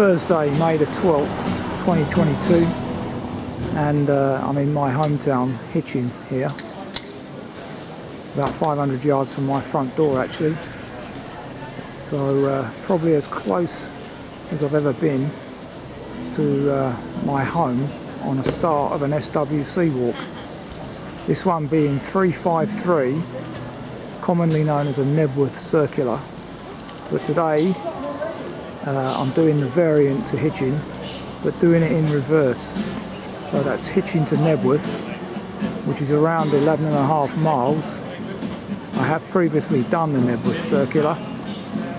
Thursday, May the 12th, 2022, and I'm in my hometown, Hitchin here, about 500 yards from my front door actually, so probably as close as I've ever been to my home on a start of an SWC walk. This one being 353, commonly known as a Knebworth circular, but today I'm doing the variant to Hitchin, but doing it in reverse. So that's Hitchin to Knebworth, which is around 11.5 miles. I have previously done the Knebworth circular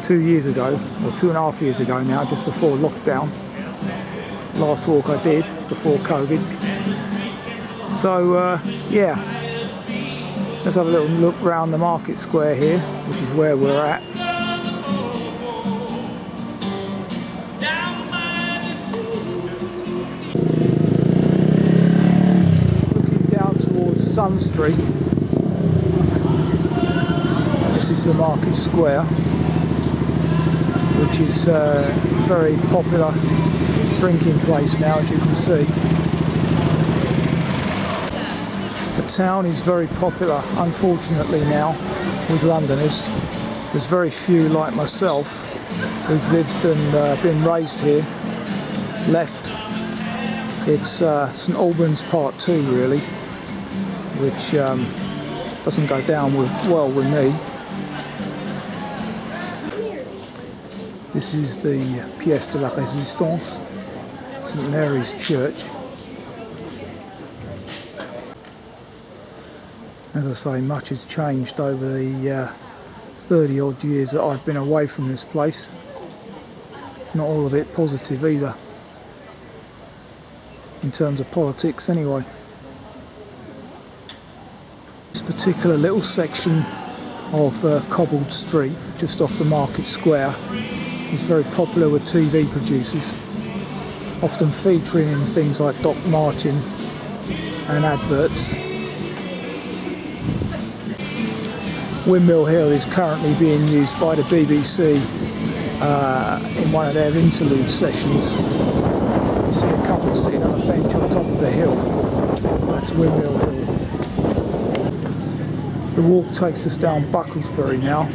2 years ago, or 2.5 years ago now, just before lockdown. Last walk I did before COVID. So yeah, let's have a little look round the market square here, which is where we're at. Looking down towards Sun Street. This is the market square, which is a very popular drinking place now, as you can see. The town is very popular, unfortunately, now with Londoners. There's very few like myself who've lived and been raised here left. It's St Albans Part 2 really, which doesn't go down well with me. This is the Pièce de la Résistance, St Mary's Church. As I say, much has changed over the 30 odd years that I've been away from this place. Not all of it positive either, in terms of politics anyway. This particular little section of cobbled street just off the market square is very popular with TV producers, often featuring in things like Doc Martin and adverts. Windmill Hill is currently being used by the BBC in one of their interlude sessions. You see a couple sitting on a bench on top of the hill. That's Windmill Hill. The walk takes us down Bucklesbury now,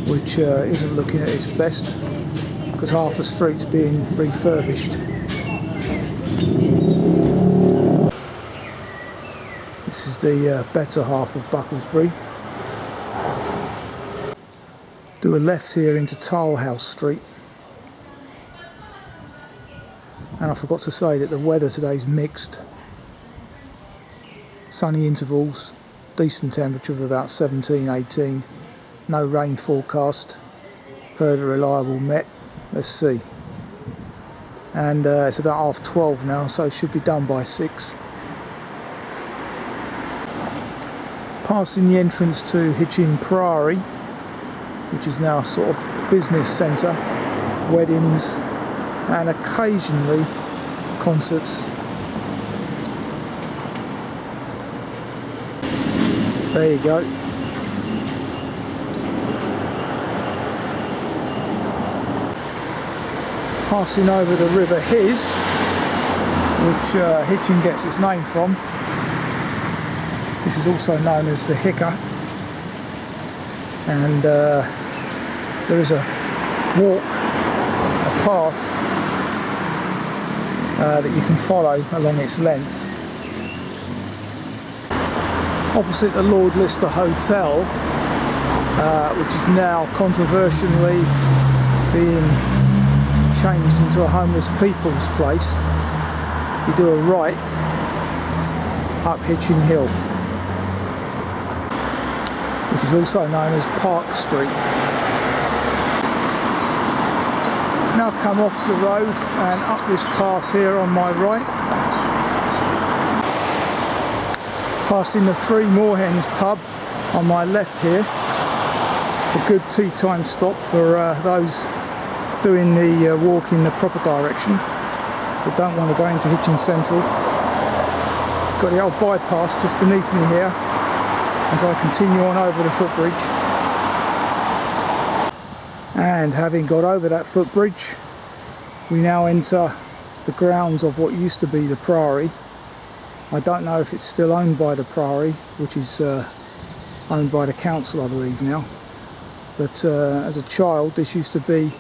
which isn't looking at its best because half the street's being refurbished. This is the better half of Bucklesbury. Do a left here into Tarlehouse Street. And I forgot to say that the weather today is mixed. Sunny intervals, decent temperature of about 17, 18. No rain forecast per the reliable Met. Let's see. And it's about 12:30 now, so it should be done by 6. Passing the entrance to Hitchin Priory, which is now a sort of business centre, weddings and occasionally concerts. There you go. Passing over the River His, which Hitchin gets its name from. This is also known as the Hicker. And there is a walk, a path that you can follow along its length. Opposite the Lord Lister Hotel, which is now controversially being changed into a homeless people's place, you do a right up Hitchin Hill, which is also known as Park Street. Now come off the road and up this path here on my right, passing the Three Moorhens pub on my left here, a good tea time stop for those doing the walk in the proper direction that don't want to go into Hitchin Central. Got the old bypass just beneath me here as I continue on over the footbridge. And having got over that footbridge, We now enter the grounds of what used to be the Priory. I don't know if it's still owned by the Priory, which is owned by the council I believe now, but as a child this used to be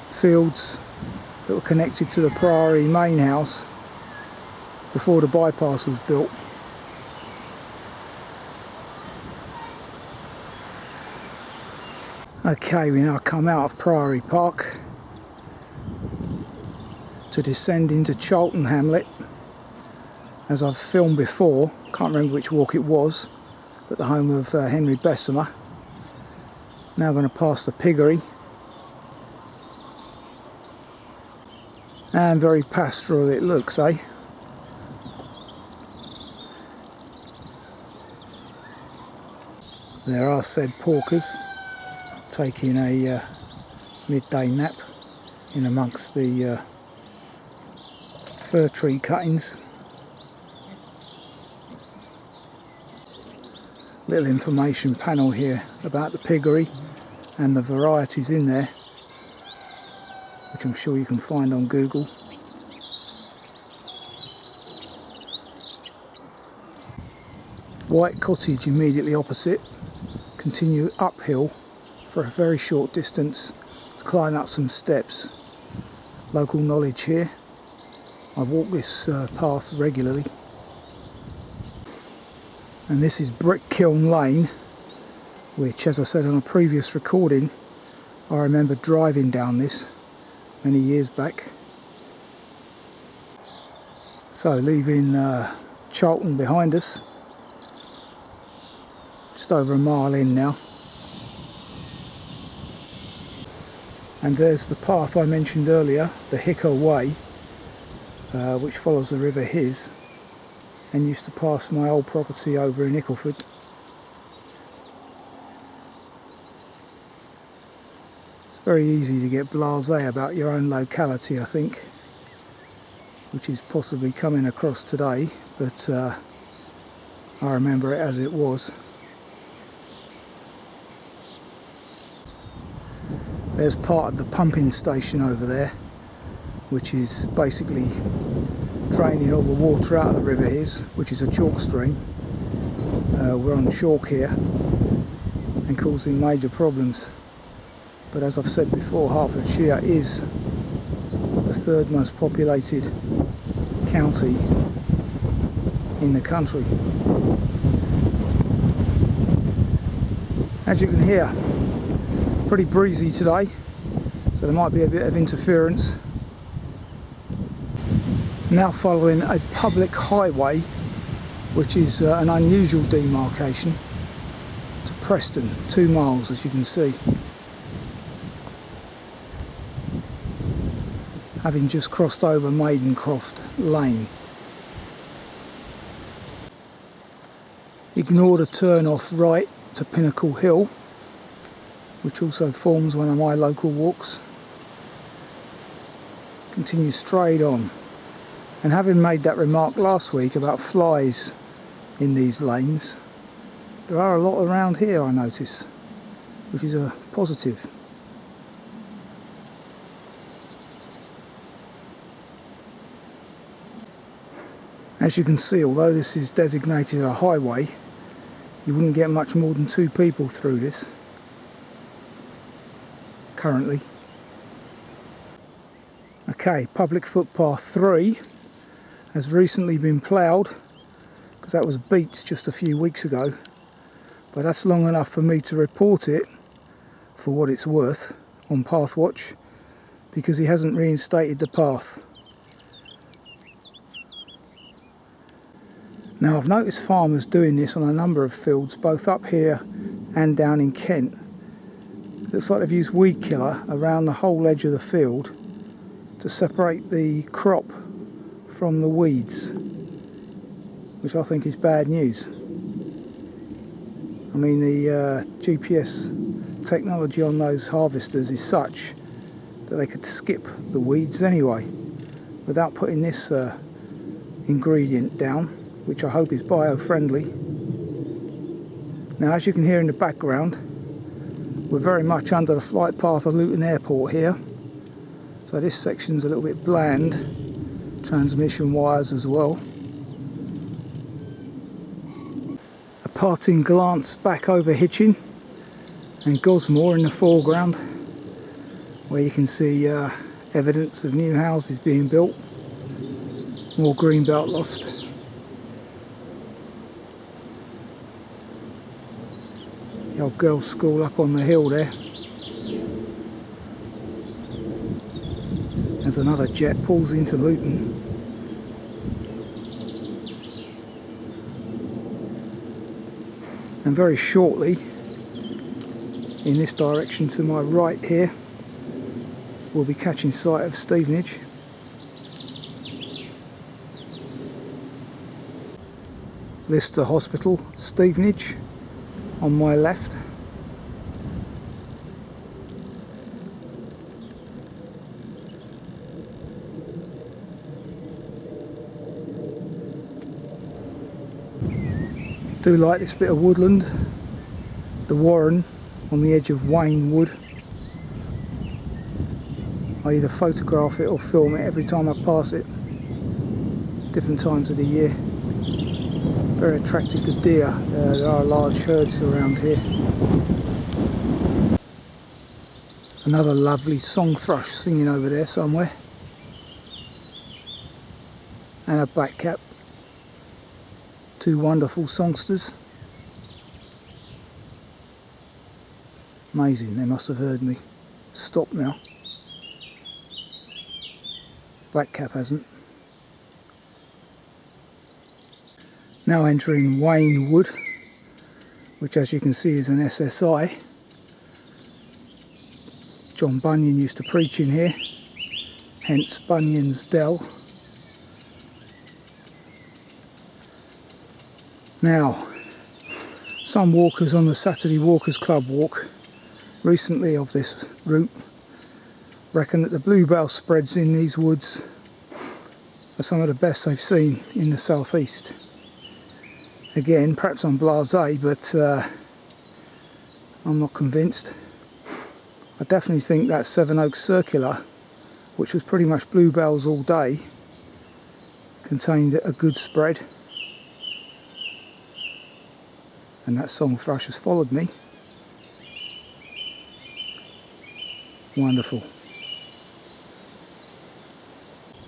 fields that were connected to the Priory main house before the bypass was built. Okay, we now come out of Priory Park to descend into Charlton Hamlet. As I've filmed before, can't remember which walk it was, but the home of Henry Bessemer. Now going to pass the piggery. And very pastoral it looks, eh? There are said porkers taking a midday nap in amongst the fir tree cuttings. Little information panel here about the piggery and the varieties in there, which I'm sure you can find on Google. White cottage immediately opposite. Continue uphill for a very short distance to climb up some steps. Local knowledge here. I walk this path regularly. And this is Brick Kiln Lane, which, as I said on a previous recording, I remember driving down this many years back. So leaving Charlton behind us, just over a mile in now. And there's the path I mentioned earlier, the Hicker Way, which follows the River Hiss and used to pass my old property over in Ickleford. It's very easy to get blasé about your own locality, I think, which is possibly coming across today, but I remember it as it was. There's part of the pumping station over there, which is basically draining all the water out of the River Hiss, which is a chalk stream. We're on chalk here and causing major problems. But as I've said before, Hertfordshire is the third most populated county in the country. As you can hear, pretty breezy today, so there might be a bit of interference. Now following a public highway, which is an unusual demarcation, to Preston, 2 miles as you can see. Having just crossed over Maidencroft Lane. Ignore the turn off right to Pinnacle Hill, which also forms one of my local walks. Continue straight on. And having made that remark last week about flies in these lanes, there are a lot around here I notice, which is a positive. As you can see, although this is designated a highway, you wouldn't get much more than 2 people through this currently. Okay, public footpath 3 has recently been ploughed, because that was beats just a few weeks ago, but that's long enough for me to report it for what it's worth on Pathwatch, because he hasn't reinstated the path. Now I've noticed farmers doing this on a number of fields, both up here and down in Kent. Looks like they've used weed killer around the whole edge of the field to separate the crop from the weeds, which I think is bad news. I mean, the GPS technology on those harvesters is such that they could skip the weeds anyway without putting this ingredient down, which I hope is bio-friendly. Now, as you can hear in the background, we're very much under the flight path of Luton Airport here, So this section's a little bit bland. Transmission wires as well. A parting glance back over Hitchin and Gosmore in the foreground, where you can see evidence of new houses being built. More greenbelt lost. The old girls' school up on the hill there. There's another jet pulls into Luton. And very shortly, in this direction to my right here, we'll be catching sight of Stevenage. Lister Hospital, Stevenage, on my left. Do like this bit of woodland, the warren on the edge of Wain Wood. I either photograph it or film it every time I pass it, different times of the year. Very attractive to deer. There are large herds around here. Another lovely song thrush singing over there somewhere. And a blackcap. Two wonderful songsters. Amazing, they must have heard me. Stop now. Blackcap hasn't. Now entering Wain Wood, which as you can see is an S.S.I. John Bunyan used to preach in here, hence Bunyan's Dell. Now, some walkers on the Saturday Walkers Club walk recently of this route reckon that the bluebell spreads in these woods are some of the best they've seen in the southeast. Again, perhaps I'm blasé, but I'm not convinced. I definitely think that Sevenoaks Circular, which was pretty much bluebells all day, contained a good spread. And that song thrush has followed me. Wonderful.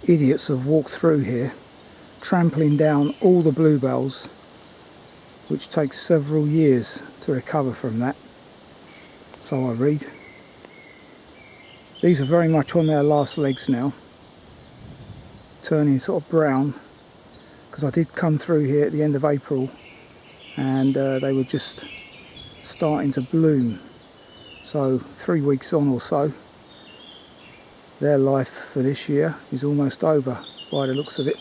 Idiots have walked through here, trampling down all the bluebells, which takes several years to recover from that, so I read. These are very much on their last legs now, turning sort of brown, because I did come through here at the end of April and they were just starting to bloom. So 3 weeks on or so, their life for this year is almost over by the looks of it,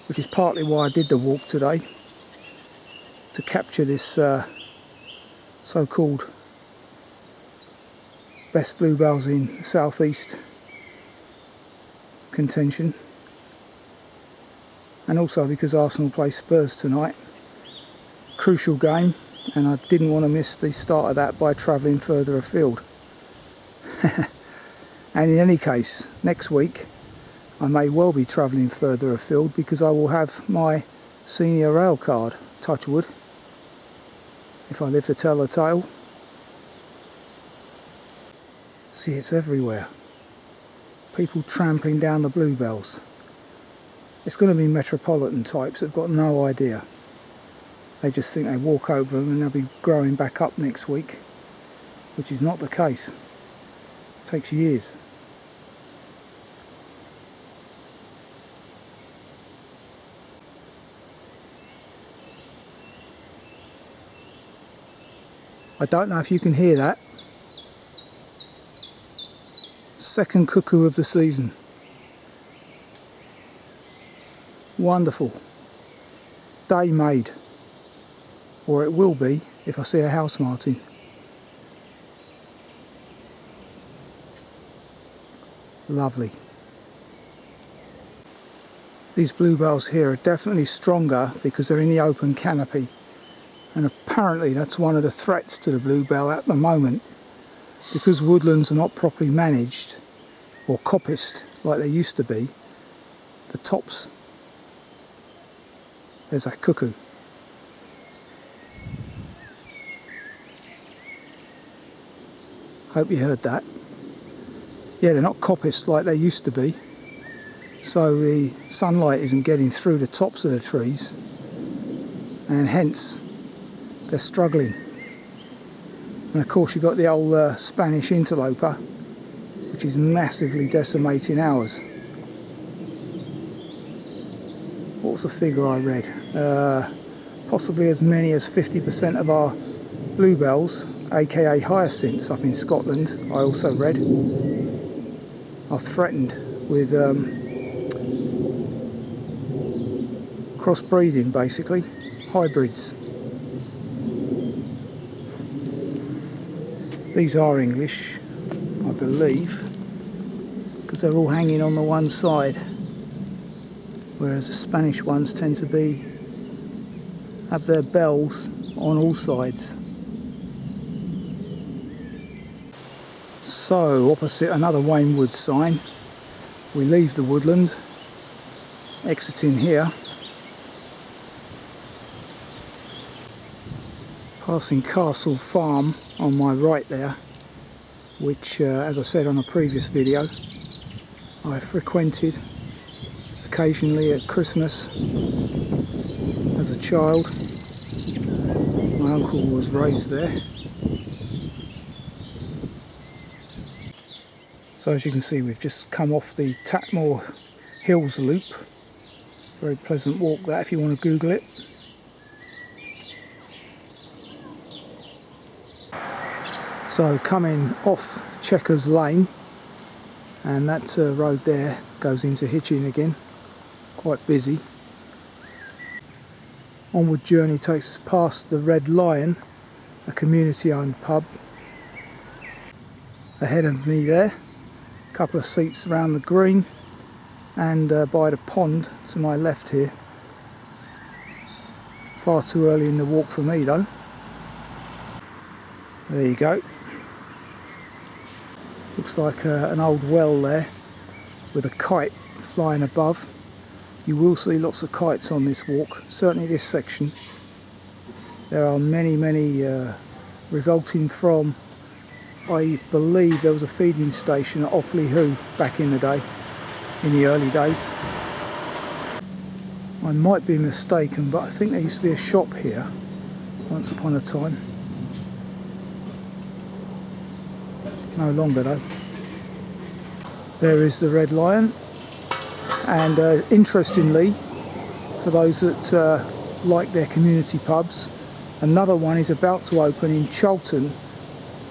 which is partly why I did the walk today, to capture this so-called best bluebells in southeast contention, and also because Arsenal play Spurs tonight, crucial game, and I didn't want to miss the start of that by travelling further afield. And in any case, next week I may well be travelling further afield, because I will have my senior rail card, touch wood, if I live to tell the tale. See, it's everywhere. People trampling down the bluebells. It's going to be metropolitan types that've got no idea. They just think they walk over them and they'll be growing back up next week, which is not the case. It takes years. I don't know if you can hear that. Second cuckoo of the season. Wonderful. Day made. Or it will be if I see a house martin. Lovely. These bluebells here are definitely stronger because they're in the open canopy. And apparently that's one of the threats to the bluebell at the moment. Because woodlands are not properly managed, or coppiced like they used to be, the tops. There's that cuckoo. Hope you heard that. Yeah, they're not coppiced like they used to be, so the sunlight isn't getting through the tops of the trees, and hence they're struggling. And of course you've got the old Spanish interloper, which is massively decimating ours. What was the figure I read? Possibly as many as 50% of our bluebells, aka hyacinths up in Scotland, I also read, are threatened with crossbreeding, basically, hybrids. These are English, I believe, because they're all hanging on the one side, whereas the Spanish ones tend to have their bells on all sides. So, opposite another Wain Wood sign, we leave the woodland, exiting here, passing Castle Farm on my right there, which, as I said on a previous video, I frequented occasionally at Christmas as a child. My uncle was raised there. So as you can see, we've just come off the Tatmore Hills loop. Very pleasant walk that, if you want to Google it. So coming off Chequers Lane, and that road there goes into Hitchin again, quite busy. Onward journey takes us past the Red Lion, a community owned pub. Ahead of me there, a couple of seats around the green, and by the pond to my left here. Far too early in the walk for me though. There you go. Looks like an old well there with a kite flying above. You will see lots of kites on this walk, certainly this section. There are many resulting from, I believe there was a feeding station at Offley Hoo back in the day, in the early days. I might be mistaken, but I think there used to be a shop here once upon a time. No longer though. There is the Red Lion, and interestingly, for those that like their community pubs, another one is about to open in Charlton,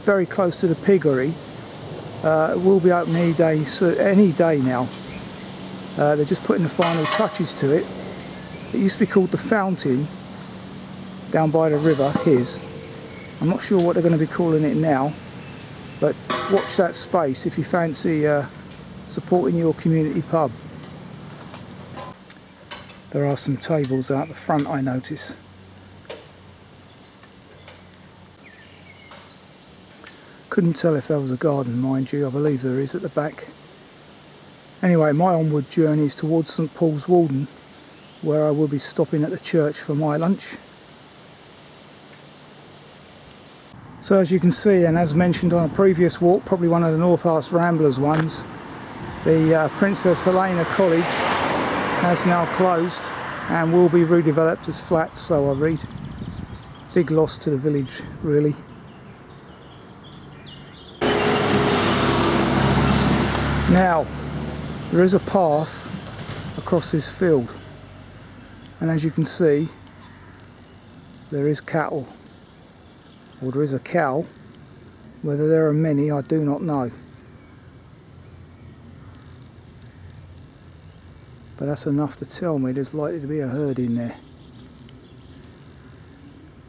very close to the Priory. It will be open any day now. They're just putting the final touches to it. It used to be called the Fountain, down by the river, his. I'm not sure what they're going to be calling it now, but watch that space if you fancy supporting your community pub. There are some tables out the front, I notice. Couldn't tell if there was a garden, mind you. I believe there is at the back. Anyway, my onward journey is towards St. Pauls Walden, where I will be stopping at the church for my lunch. So as you can see, and as mentioned on a previous walk, probably one of the North Arts Ramblers ones, the Princess Helena College has now closed and will be redeveloped as flats, so I read. Big loss to the village, really. Now, there is a path across this field, and as you can see, there is cattle, or there is a cow. Whether there are many, I do not know. But that's enough to tell me there's likely to be a herd in there.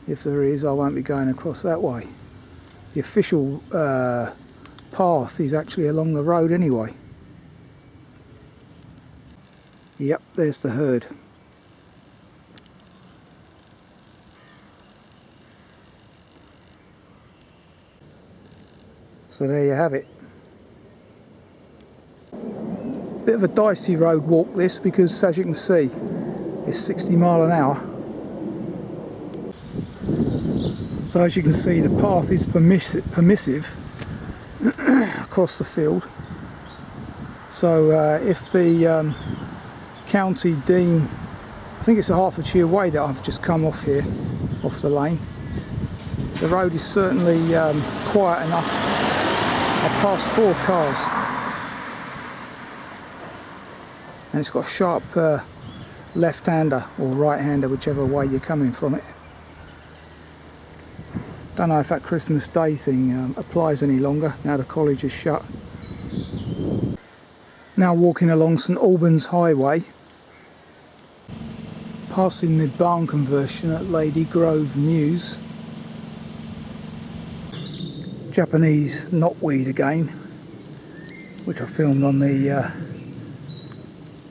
If there is, I won't be going across that way. The official path is actually along the road anyway. Yep, there's the herd. So there you have it. Bit of a dicey road walk this, because as you can see it's 60 mile an hour. So as you can see, the path is permissive across the field. So if the county deem, I think it's a Hertfordshire way that I've just come off here, off the lane. The road is certainly quiet enough. I've passed 4 cars. And it's got a sharp left-hander or right-hander, whichever way you're coming from it. Don't know if that Christmas Day thing applies any longer now the college is shut. Now walking along St Albans Highway, passing the barn conversion at Lady Grove Mews. Japanese knotweed again, which I filmed on the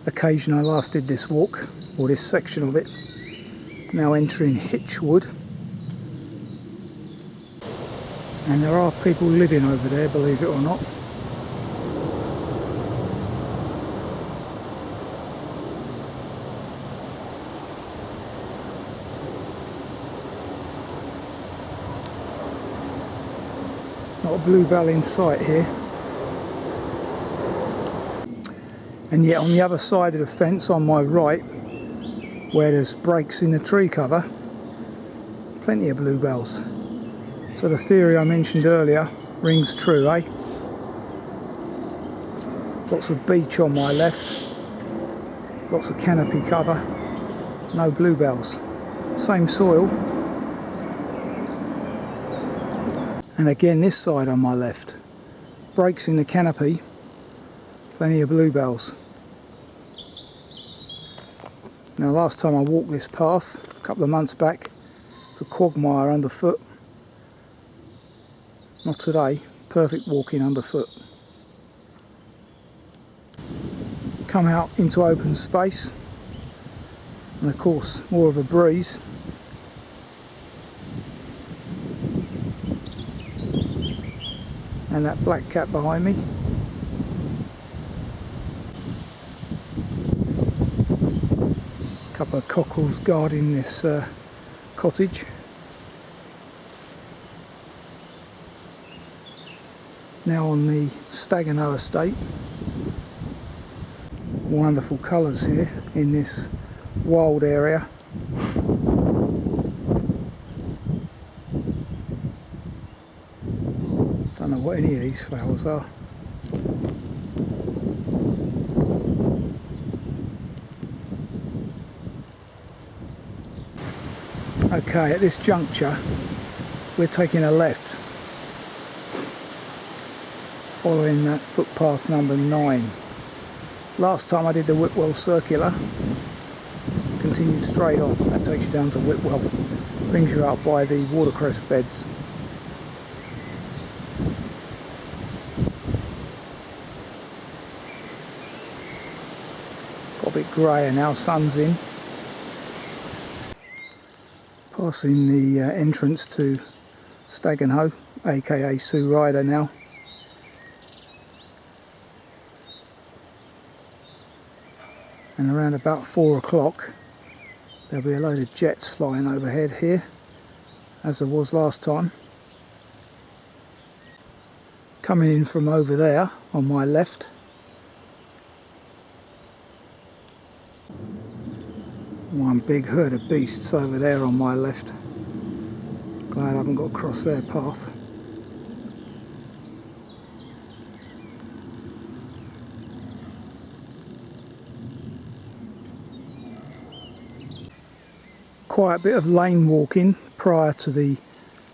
occasion I last did this walk, or this section of it. Now entering Hitch Wood. And there are people living over there, believe it or not. Not a bluebell in sight here. And yet on the other side of the fence on my right, where there's breaks in the tree cover, plenty of bluebells. So the theory I mentioned earlier rings true, eh? Lots of beech on my left, lots of canopy cover, no bluebells. Same soil. And again this side on my left, breaks in the canopy, plenty of bluebells. Now last time I walked this path, a couple of months back, the quagmire underfoot. Not today, perfect walking underfoot. Come out into open space, and of course more of a breeze. And that black cat behind me. A couple of cockles guarding this cottage. Now on the Stagenhoe estate. Wonderful colours here in this wild area. Don't know what any of these flowers are. Okay, at this juncture we're taking a left, following that footpath number 9. Last time I did the Whitwell circular, continued straight on, that takes you down to Whitwell, brings you out by the watercress beds. Got a bit greyer now, sun's in. Passing the entrance to Stagenhoe, aka Sue Ryder now. And around about 4 o'clock there'll be a load of jets flying overhead here, as there was last time. Coming in from over there on my left, one big herd of beasts over there on my left. Glad I haven't got across their path. Quite a bit of lane walking prior to the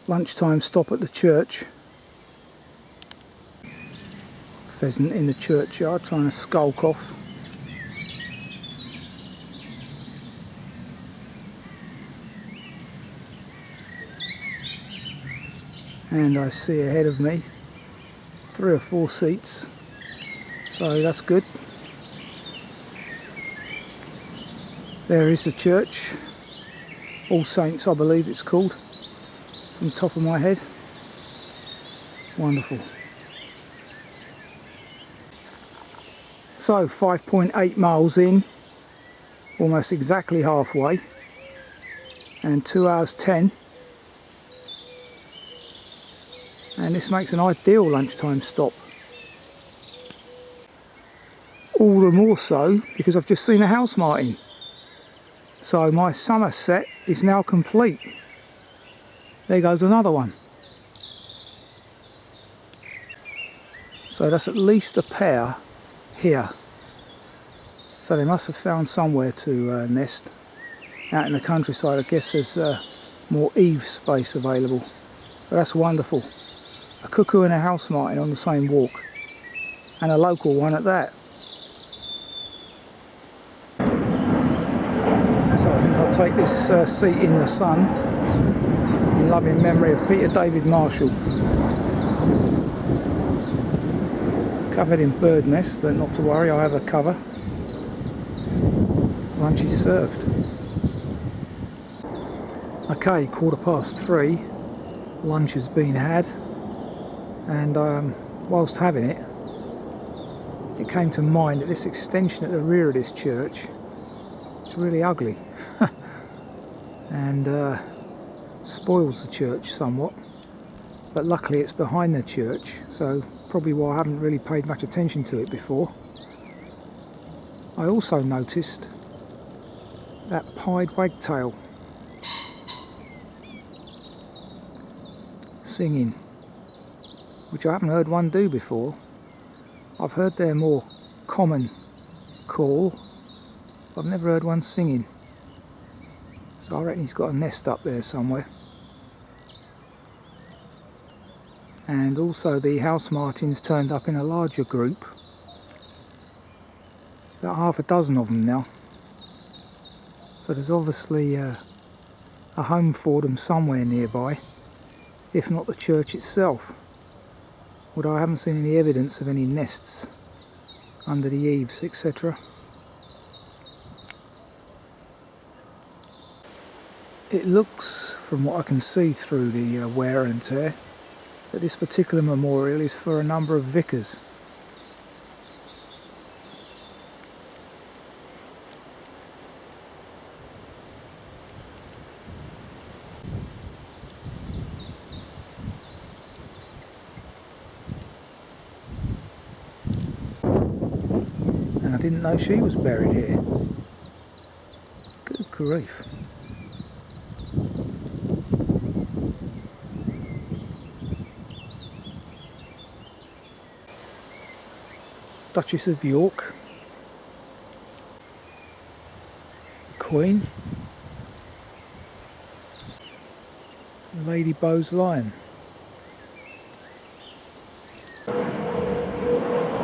lunchtime stop at the church. Pheasant in the churchyard trying to skulk off. And I see ahead of me 3 or 4 seats, so that's good. There is the church, All Saints I believe it's called, from the top of my head. Wonderful. So 5.8 miles in, almost exactly halfway, and 2 hours 10, and this makes an ideal lunchtime stop. All the more so because I've just seen a house martin. So my summer set is now complete. There goes another one. So that's at least a pair here. So they must have found somewhere to nest. Out in the countryside, I guess there's more eave space available. But that's wonderful. A cuckoo and a house martin on the same walk. And a local one at that. So I think I'll take this seat in the sun in loving memory of Peter David Marshall. Covered in bird nest, but not to worry, I'll have a cover. Lunch is served. Okay, 3:15, lunch has been had, and whilst having it, it came to mind that this extension at the rear of this church is really ugly and spoils the church somewhat, but luckily it's behind the church, so probably why I haven't really paid much attention to it before. I also noticed that pied wagtail singing, which I haven't heard one do before. I've heard their more common call, but I've never heard one singing. So I reckon he's got a nest up there somewhere. And also the house martins turned up in a larger group. About half a dozen of them now. So there's obviously a home for them somewhere nearby, if not the church itself. Although I haven't seen any evidence of any nests under the eaves, etc. It looks, from what I can see through the wear and tear, that this particular memorial is for a number of vicars. And I didn't know she was buried here. Good grief. Duchess of York, the Queen, Lady Bowes-lyon.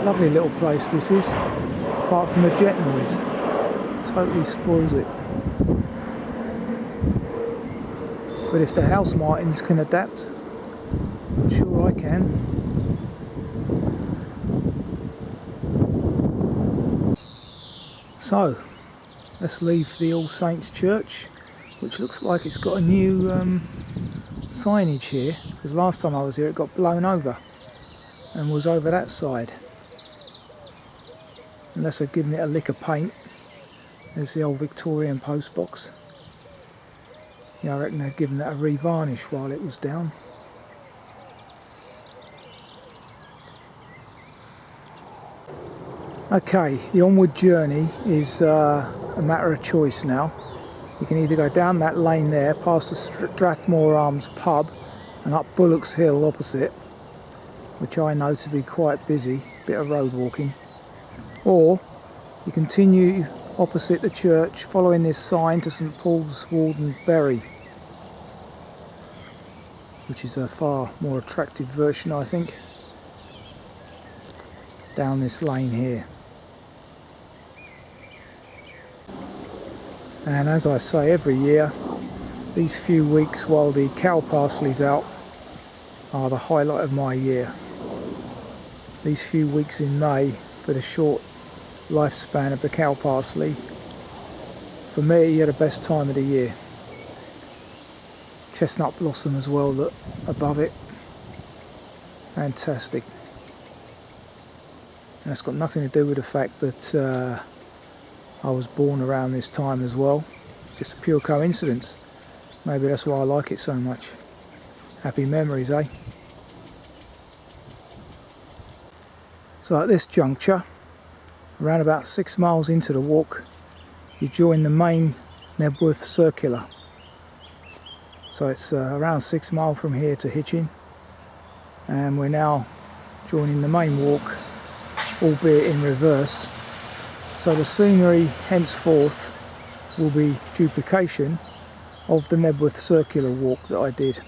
Lovely little place this is, apart from the jet noise. Totally spoils it. But if the house martins can adapt, I'm sure I can. So, let's leave the All Saints Church, which looks like it's got a new signage here, because last time I was here it got blown over and was over that side. Unless they've given it a lick of paint. There's the old Victorian post box. Yeah, I reckon they've given that a revarnish while it was down. Okay, the onward journey is a matter of choice now. You can either go down that lane there, past the Strathmore Arms pub, and up Bullock's Hill opposite, which I know to be quite busy, bit of road walking. Or you continue opposite the church, following this sign to St Pauls Walden Bury, which is a far more attractive version, I think, down this lane here. And as I say every year, these few weeks while the cow parsley's out are the highlight of my year. These few weeks in May for the short lifespan of the cow parsley, for me, are the best time of the year. Chestnut blossom as well, look above it, fantastic. that's got nothing to do with the fact that I was born around this time as well. Just a pure coincidence. Maybe that's why I like it so much. Happy memories, eh? So at this juncture, around about 6 miles into the walk, you join the main Knebworth circular. So it's around 6 miles from here to Hitchin, and we're now joining the main walk, albeit in reverse. So the scenery henceforth will be duplication of the Knebworth circular walk that I did.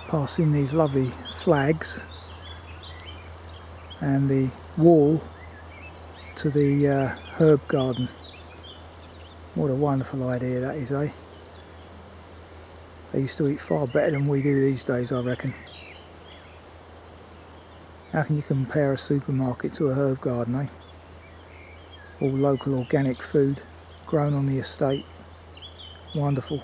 Passing these lovely flags and the wall to the herb garden. What a wonderful idea that is, eh? They used to eat far better than we do these days, I reckon. How can you compare a supermarket to a herb garden, eh? All local organic food, grown on the estate. Wonderful.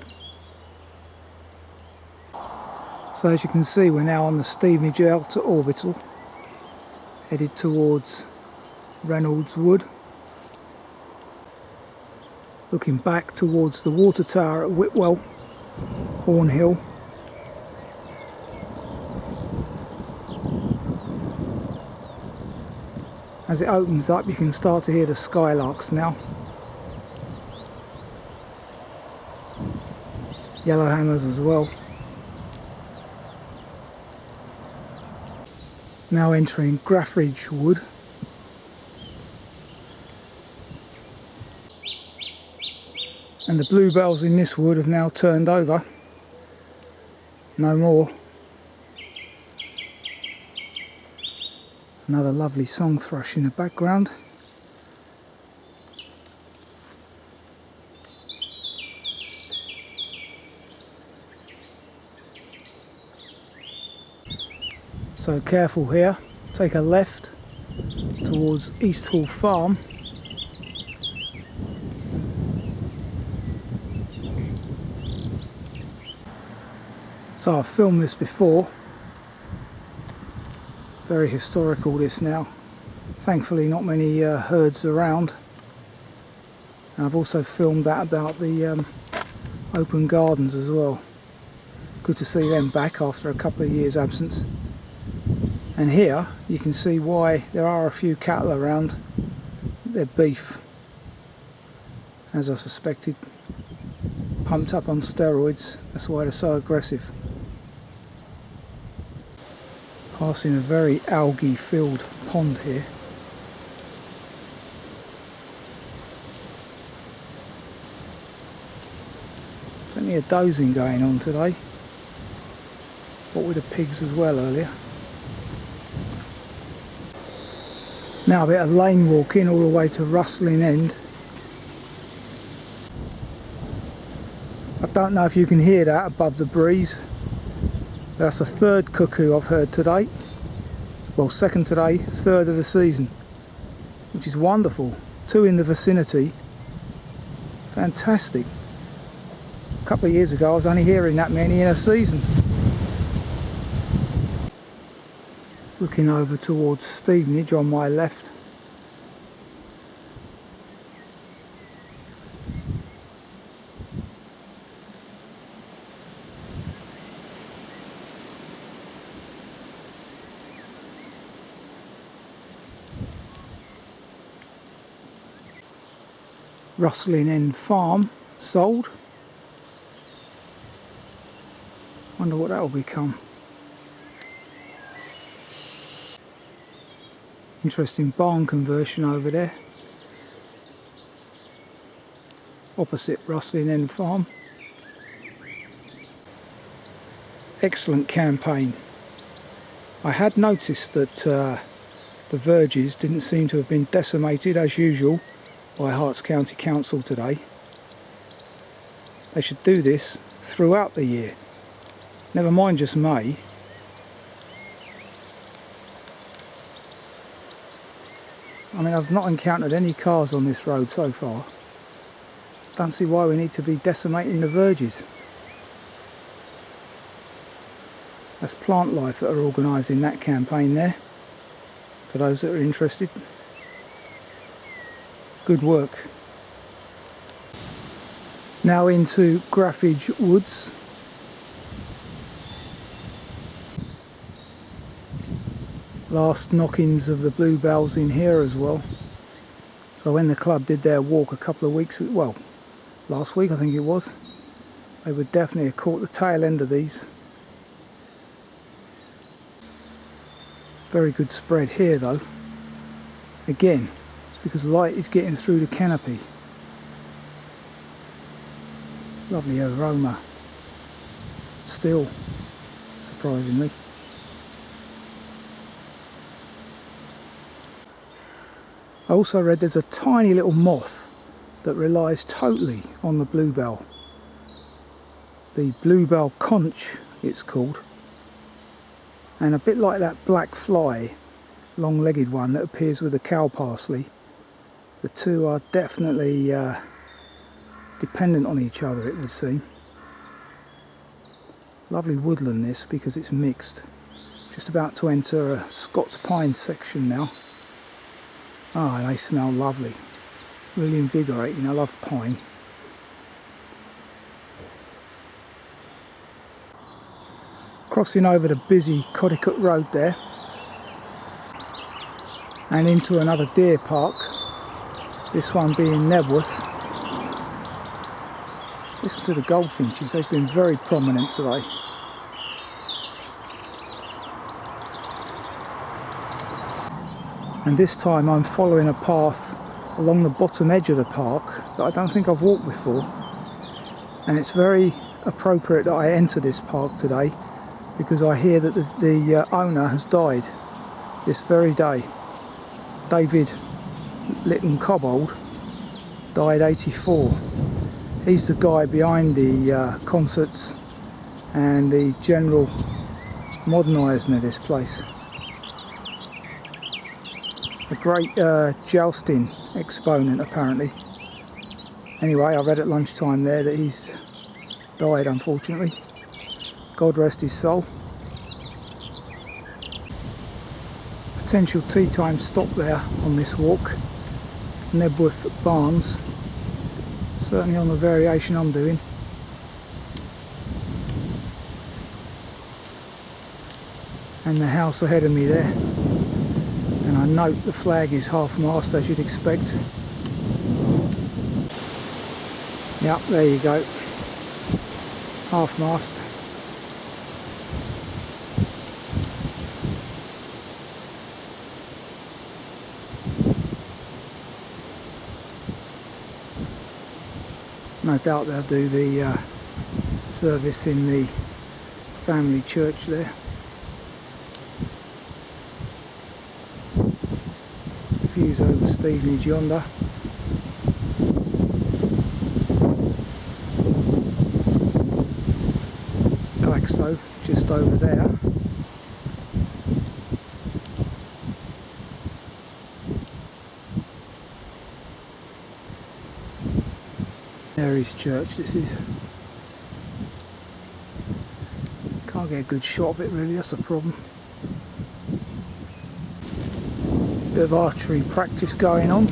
So as you can see, we're now on the Stevenage Outer Orbital, headed towards Reynolds Wood. Looking back towards the water tower at Whitwell, Horn Hill. As it opens up, you can start to hear the skylarks now. Yellowhammers as well. Now entering Graffidge Wood. And the bluebells in this wood have now turned over. No more. Another lovely song thrush in the background. So careful here, take a left towards East Hall Farm. So I've filmed this before, very historical this now. Thankfully not many herds around. And I've also filmed that about the open gardens as well. Good to see them back after a couple of years absence. And here you can see why there are a few cattle around. They're beef, as I suspected, pumped up on steroids. That's why they're so aggressive. Passing a very algae filled pond here. Plenty of dozing going on today. What with the pigs as well earlier. Now a bit of lane walking all the way to Rustling End. I don't know if you can hear that above the breeze. That's the third cuckoo I've heard today. Well, second today, third of the season, which is wonderful. 2 in the vicinity. Fantastic. A couple of years ago I was only hearing that many in a season. Looking over towards Stevenage on my left. Rustling End Farm sold. Wonder what that will become. Interesting barn conversion over there. Opposite Rustling End Farm. Excellent campaign. I had noticed that the verges didn't seem to have been decimated as usual by Herts County Council today. They should do this throughout the year. Never mind just May. I mean, I've not encountered any cars on this road so far. Don't see why we need to be decimating the verges. That's Plant Life that are organising that campaign there, for those that are interested. Good work. Now into Graffidge Woods. Last knockings of the Bluebells in here as well. So when the club did their walk a couple of weeks, well, last week I think it was, they would definitely have caught the tail end of these. Very good spread here though. Again, it's because light is getting through the canopy. Lovely aroma still, surprisingly. I also read there's a tiny little moth that relies totally on the bluebell. The bluebell conch it's called. And a bit like that black fly, long-legged one that appears with the cow parsley, the two are definitely dependent on each other, it would seem. Lovely woodland this, because it's mixed. Just about to enter a Scots pine section now. Ah, they smell lovely. Really invigorating. I love pine. Crossing over the busy Codicot Road there, and into another deer park, this one being Knebworth. Listen to the goldfinches, they've been very prominent today. And this time I'm following a path along the bottom edge of the park that I don't think I've walked before, and it's very appropriate that I enter this park today, because I hear that the owner has died this very day. David Lytton Cobbold died 84. He's the guy behind the concerts and the general modernising of this place. A great jousting exponent apparently. Anyway, I read at lunchtime there that he's died unfortunately. God rest his soul. Potential tea time stop there on this walk. Knebworth Barns. Certainly on the variation I'm doing. And the house ahead of me there. And I note the flag is half-mast as you'd expect. Yep, there you go. Half-mast. No doubt they'll do the service in the family church there. Views over Stevenage yonder. Glaxo just over there. Mary's church this is. Can't get a good shot of it really, that's the problem. Bit of archery practice going on.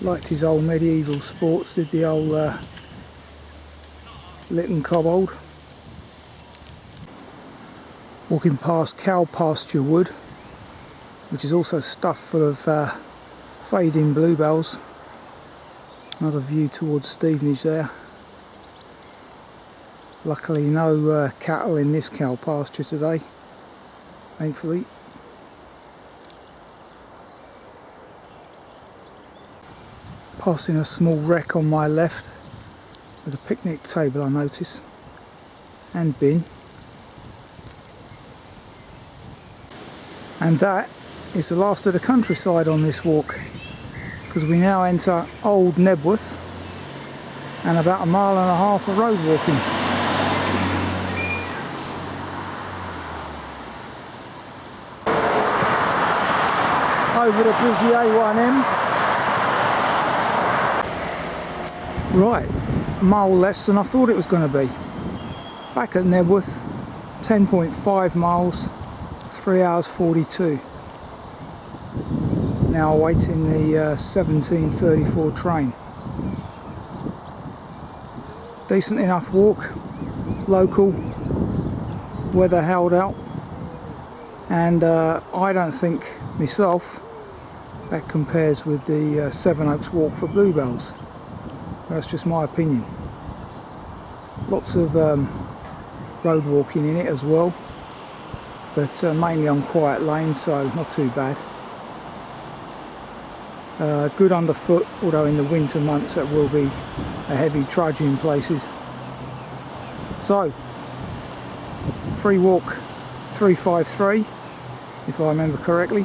Liked his old medieval sports, did the old Lytton Cobbold. Walking past cow pasture wood, which is also stuffed full of fading bluebells. Another view towards Stevenage there. Luckily no cattle in this cow pasture today, thankfully. Passing a small wreck on my left with a picnic table I notice, and bin. And that is the last of the countryside on this walk, because we now enter Old Knebworth and about 1.5 miles of road walking. Over the busy A1M. Right, a mile less than I thought it was going to be. back at Knebworth, 10.5 miles, 3 hours 42. Now awaiting the 17:34 train. Decent enough walk, local, weather held out, and I don't think myself that compares with the Sevenoaks walk for Bluebells. That's just my opinion. Lots of road walking in it as well, but mainly on quiet lanes, so not too bad. Good underfoot, although in the winter months that will be a heavy trudge in places. So, free walk 353, if I remember correctly,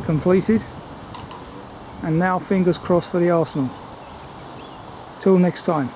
completed. And now fingers crossed for the Arsenal. Till next time.